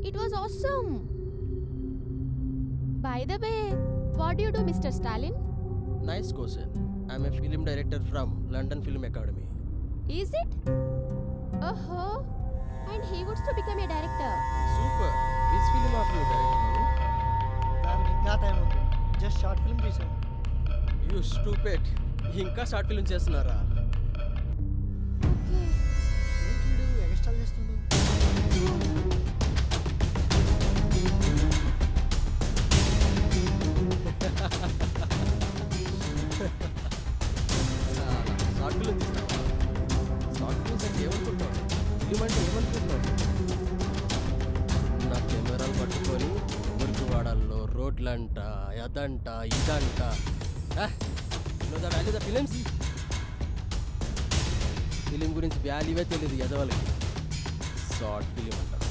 It was awesome. By the way, what do you do, Mr. Stalin? Nice question. I'm a film director from London Film Academy. Is it? Oh, and he wants to become a director. Super. Which film are you directing? దానికి ఇంకా time ఉంది. Just short film తీసాను. You stupid. ఇంకా short film చేస్తున్నారా? Okay. ఏంటి వీడు extra చేస్తుండు? Short film తీస్తావా? షార్ట్ ఫిల్మ్స్ అంటే ఏమనుకుంటున్నావు? ఫిల్మ్ అంటే ఏమనుకుంటున్నావు? నా కెమెరాలు పట్టుకొని మురికివాడల్లో రోడ్లంట అదంట ఇదంట వాల్యూ ద ఫిలిమ్స్. ఫిలిం గురించి వాల్యూవే తెలియదు ఎదవలకి. షార్ట్ ఫిలిం అంటారు.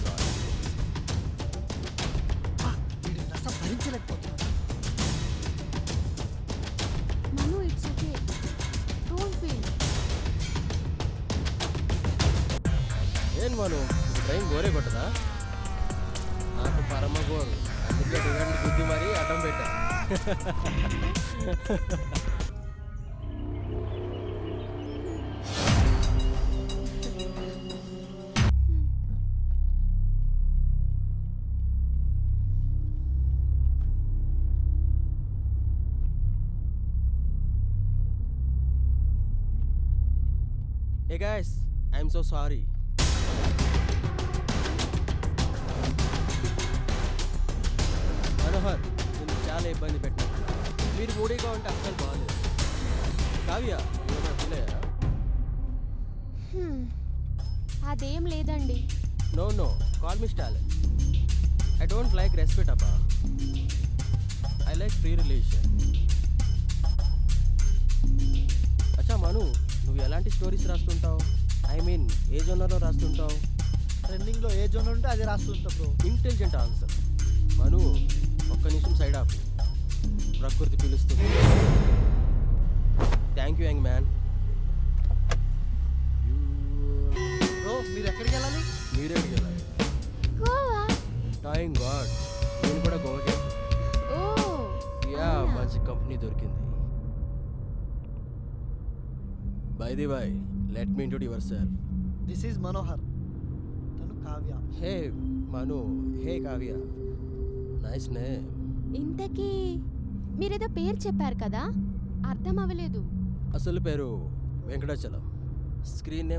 షార్ట్ వీడి రసం భరించలేకపోతున్నాను. Manu, it's okay. Don't feel. ఏం మను ట్రైన్ గోరే కొట్టదా? నాకు పరమ గోరు. అందుకే డివెంట్ గుద్ది మరీ అడ్డం పెట్టా. Hey guys, I'm so sorry. Manohar, నేను చాలా ఇబ్బంది పెట్టినా. మీరు మూడీగా ఉంటే అస్సలు బాగాలేదు. కావ్య, ఏమైనా ఫీల్ అయ్యారా? అదేం లేదండి. No, call me Stalin. I don't like respect, Abba. I like free relation. అచ్చా మను, నువ్వు ఎలాంటి స్టోరీస్ రాస్తుంటావు? ఐ మీన్ ఏ జోనర్లో రాస్తుంటావు? ట్రెండింగ్లో ఏ జోన్ ఉంటే అది రాస్తుంటా బ్రో. Intelligent answer. మను, ఒక్క నిమిషం సైడ్ ఆఫ్. ప్రకృతి పిలుస్తుంది. Thank you young man. Bro మీరు ఎక్కడికి వెళ్ళాలి? మీరేడికి వెళ్ళాలి? గోవా. థ్యాంక్ గాడ్, నేను కూడా గోవాకి వెళ్తాను. ఓ యా, మంచి కంపెనీ దొరికింది. By the by, let me introduce your self. This is Manohar. తను కావ్య. హే మను, హే కావ్య, నైస్ నేమ్. ఇంతకీ మీరేదో పేరు చెప్పారు కదా, అర్థం అవ్వలేదు. అసలు పేరు వెంకటాచలం, స్క్రీన్ నేమ్